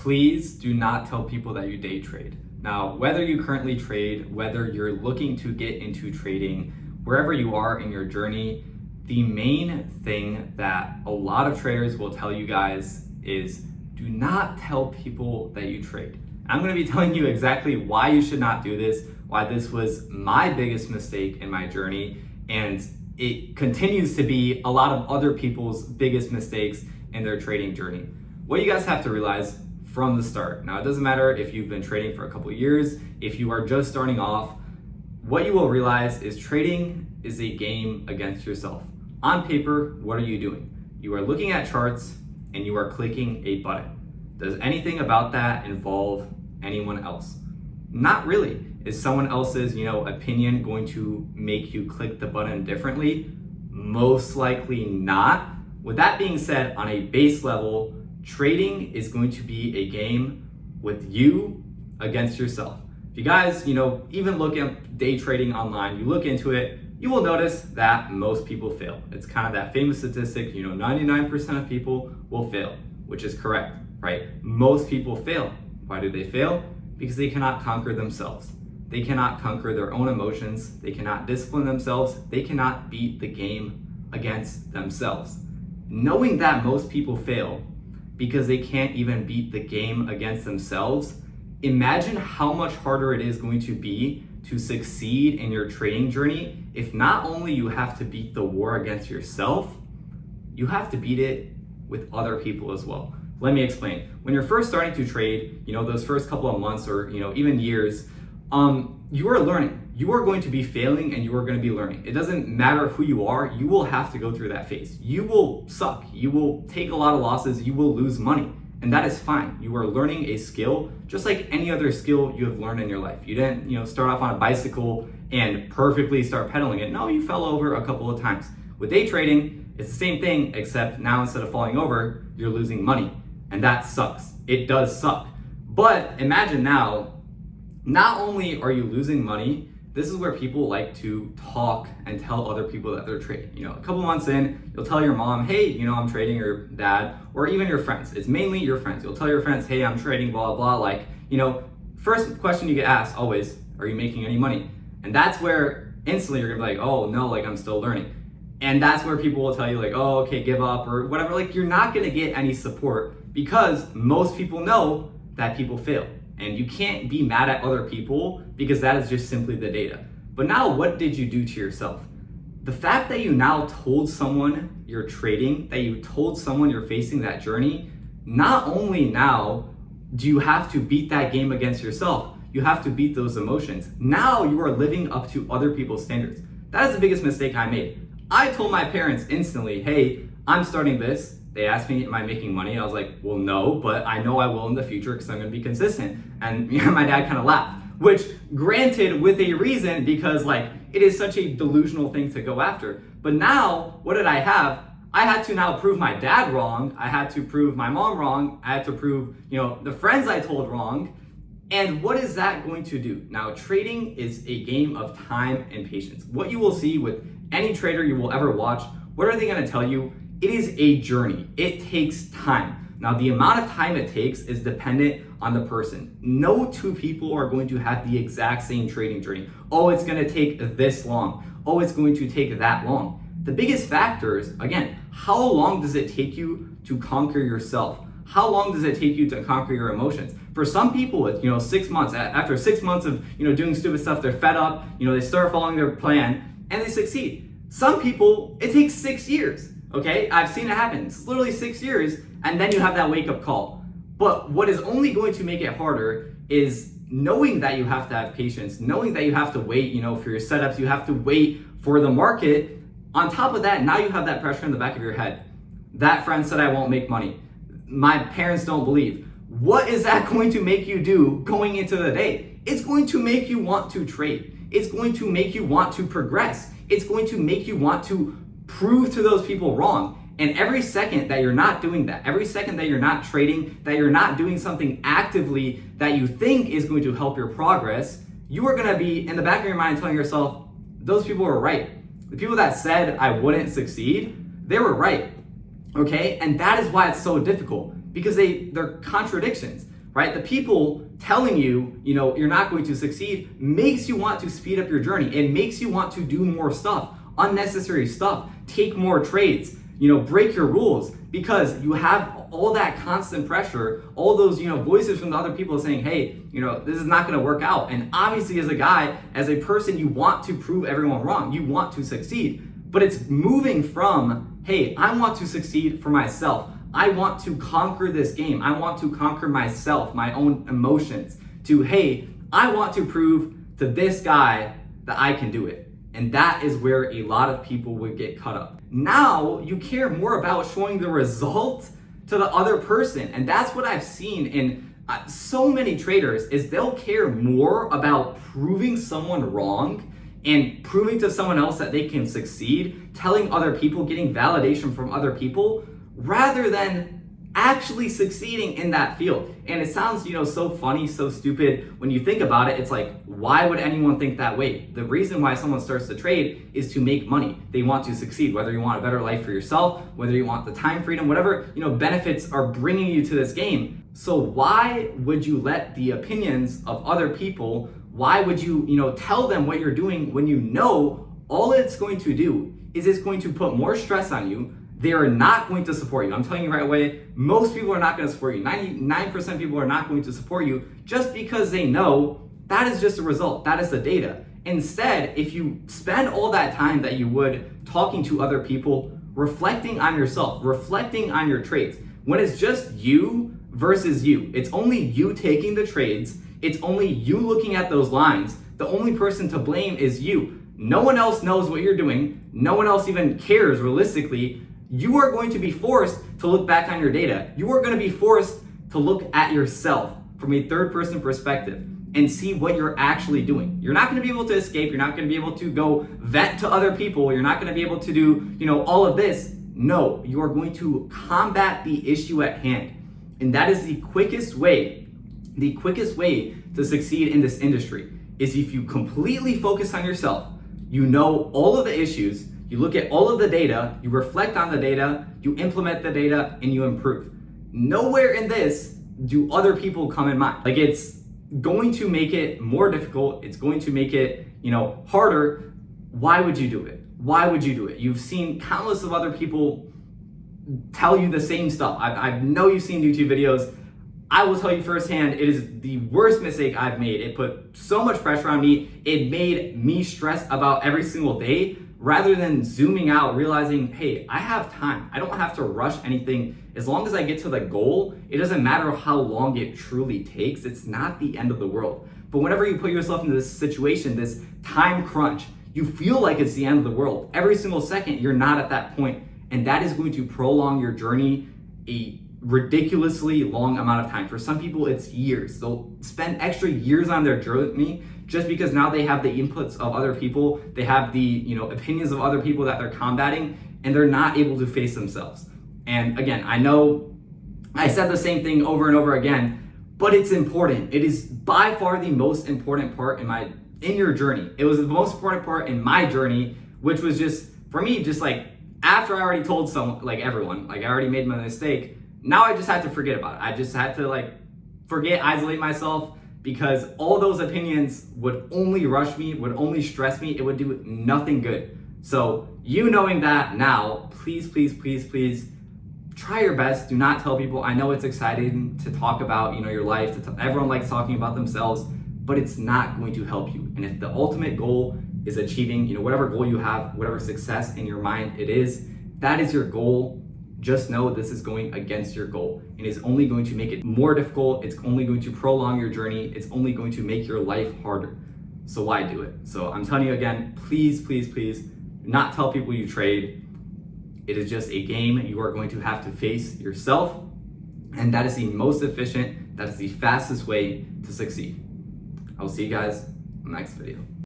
please do not tell people that you day trade. Now, whether you currently trade, whether you're looking to get into trading, wherever you are in your journey, the main thing that a lot of traders will tell you guys is do not tell people that you trade. I'm going to be telling you exactly why you should not do this, why this was my biggest mistake in my journey, and it continues to be a lot of other people's biggest mistakes in their trading journey. What you guys have to realize from the start, now it doesn't matter if you've been trading for a couple of years, if you are just starting off, what you will realize is trading is a game against yourself. On paper, what are you doing? You are looking at charts and you are clicking a button. Does anything about that involve anyone else? Not really. Is someone else's, opinion going to make you click the button differently? Most likely not. With that being said, on a base level, trading is going to be a game with you against yourself. If you guys, even look at day trading online, you look into it, you will notice that most people fail. It's kind of that famous statistic, 99% of people will fail, which is correct, right? Most people fail. Why do they fail? Because they cannot conquer themselves. They cannot conquer their own emotions. They cannot discipline themselves. They cannot beat the game against themselves. Knowing that most people fail because they can't even beat the game against themselves, imagine how much harder it is going to be to succeed in your trading journey if not only you have to beat the war against yourself, you have to beat it with other people as well. Let me explain. When you're first starting to trade, those first couple of months or even years, you are learning. You are going to be failing and you are going to be learning. It doesn't matter who you are, you will have to go through that phase. You will suck. You will take a lot of losses. You will lose money. And that is fine. You are learning a skill just like any other skill you have learned in your life. You didn't, start off on a bicycle and perfectly start pedaling it. No, you fell over a couple of times. With day trading, it's the same thing, except now instead of falling over, you're losing money. And that sucks. It does suck. But imagine now, not only are you losing money, this is where people like to talk and tell other people that they're trading. A couple months in, you'll tell your mom, hey, I'm trading, or dad, or even your friends. It's mainly your friends. You'll tell your friends, hey, I'm trading, blah, blah, first question you get asked always, are you making any money? And that's where instantly you're gonna be like, oh no, I'm still learning. And that's where people will tell you oh, okay, give up or whatever. You're not gonna get any support because most people know that people fail. And you can't be mad at other people because that is just simply the data. But now what did you do to yourself? The fact that you now told someone you're trading, that you told someone you're facing that journey, not only now do you have to beat that game against yourself, you have to beat those emotions. Now you are living up to other people's standards. That is the biggest mistake I made. I told my parents instantly, hey, I'm starting this. They asked me, am I making money? I was like, well, no, but I know I will in the future because I'm going to be consistent. And my dad kind of laughed, which granted with a reason because it is such a delusional thing to go after. But now, what did I have? I had to now prove my dad wrong. I had to prove my mom wrong. I had to prove, the friends I told wrong. And what is that going to do? Now, trading is a game of time and patience. What you will see with any trader you will ever watch, what are they going to tell you? It is a journey. It takes time. Now, the amount of time it takes is dependent on the person. No two people are going to have the exact same trading journey. Oh, it's going to take this long. Oh, it's going to take that long. The biggest factors, again, how long does it take you to conquer yourself? How long does it take you to conquer your emotions? For some people, it's 6 months. After 6 months of doing stupid stuff, they're fed up. They start following their plan and they succeed. Some people, it takes 6 years. Okay, I've seen it happen. It's literally 6 years, and then you have that wake-up call. But what is only going to make it harder is knowing that you have to have patience, knowing that you have to wait, for your setups, you have to wait for the market. On top of that, now you have that pressure in the back of your head. That friend said I won't make money. My parents don't believe. What is that going to make you do going into the day? It's going to make you want to trade. It's going to make you want to progress. It's going to make you want to prove to those people wrong. And every second that you're not doing that, every second that you're not trading, that you're not doing something actively that you think is going to help your progress, you are going to be in the back of your mind telling yourself, those people were right. The people that said I wouldn't succeed, they were right. Okay? And that is why it's so difficult, because they're contradictions. right? The people telling you, you're not going to succeed makes you want to speed up your journey. It makes you want to do more stuff, unnecessary stuff, take more trades, break your rules, because you have all that constant pressure, all those, voices from the other people saying, hey, this is not going to work out. And obviously as a guy, as a person, you want to prove everyone wrong. You want to succeed, but it's moving from, hey, I want to succeed for myself. I want to conquer this game. I want to conquer myself, my own emotions, to, hey, I want to prove to this guy that I can do it. And that is where a lot of people would get caught up. Now you care more about showing the result to the other person. And that's what I've seen in so many traders, is they'll care more about proving someone wrong and proving to someone else that they can succeed, telling other people, getting validation from other people, rather than actually succeeding in that field. And it sounds, so funny, so stupid. When you think about it, it's like, why would anyone think that way? The reason why someone starts to trade is to make money. They want to succeed, whether you want a better life for yourself, whether you want the time freedom, whatever, benefits are bringing you to this game. So why would you let the opinions of other people, why would you, tell them what you're doing when all it's going to do is it's going to put more stress on you. They are not going to support you. I'm telling you right away, most people are not going to support you. 99% of people are not going to support you just because they know that is just a result. That is the data. Instead, if you spend all that time that you would talking to other people, reflecting on yourself, reflecting on your trades, when it's just you versus you, it's only you taking the trades, it's only you looking at those lines, the only person to blame is you. No one else knows what you're doing. No one else even cares realistically. You are going to be forced to look back on your data. You are going to be forced to look at yourself from a third person perspective and see what you're actually doing. You're not going to be able to escape. You're not going to be able to go vent to other people. You're not going to be able to do, all of this. No, you are going to combat the issue at hand. And that is the quickest way to succeed in this industry, is if you completely focus on yourself. You know all of the issues. You look at all of the data, you reflect on the data, you implement the data, and you improve. Nowhere in this do other people come in mind. Like, it's going to make it more difficult. It's going to make it, harder. Why would you do it? Why would you do it? You've seen countless of other people tell you the same stuff. I know you've seen YouTube videos. I will tell you firsthand, it is the worst mistake I've made. It put so much pressure on me. It made me stress about every single day, rather than zooming out, realizing, hey, I have time. I don't have to rush anything. As long as I get to the goal, it doesn't matter how long it truly takes. It's not the end of the world. But whenever you put yourself into this situation, this time crunch, you feel like it's the end of the world. Every single second, you're not at that point. And that is going to prolong your journey a ridiculously long amount of time. For some people, it's years. They'll spend extra years on their journey just because now they have the inputs of other people, they have the opinions of other people that they're combating, and they're not able to face themselves. And again, I know I said the same thing over and over again, but it's important. It is by far the most important part in your journey. It was the most important part in my journey, which was just, for me, just like after I already told everyone, I already made my mistake, now I just had to forget about it. I just had to forget, isolate myself, because all those opinions would only rush me, would only stress me. It would do nothing good. So knowing that now, please, please, please, please try your best. Do not tell people. I know it's exciting to talk about, your life. Everyone likes talking about themselves, but it's not going to help you. And if the ultimate goal is achieving, whatever goal you have, whatever success in your mind it is, that is your goal. Just know this is going against your goal and is only going to make it more difficult. It's only going to prolong your journey. It's only going to make your life harder. So why do it? So I'm telling you again, please, please, please do not tell people you trade. It is just a game. You are going to have to face yourself. And that is the most efficient, that is the fastest way to succeed. I will see you guys in the next video.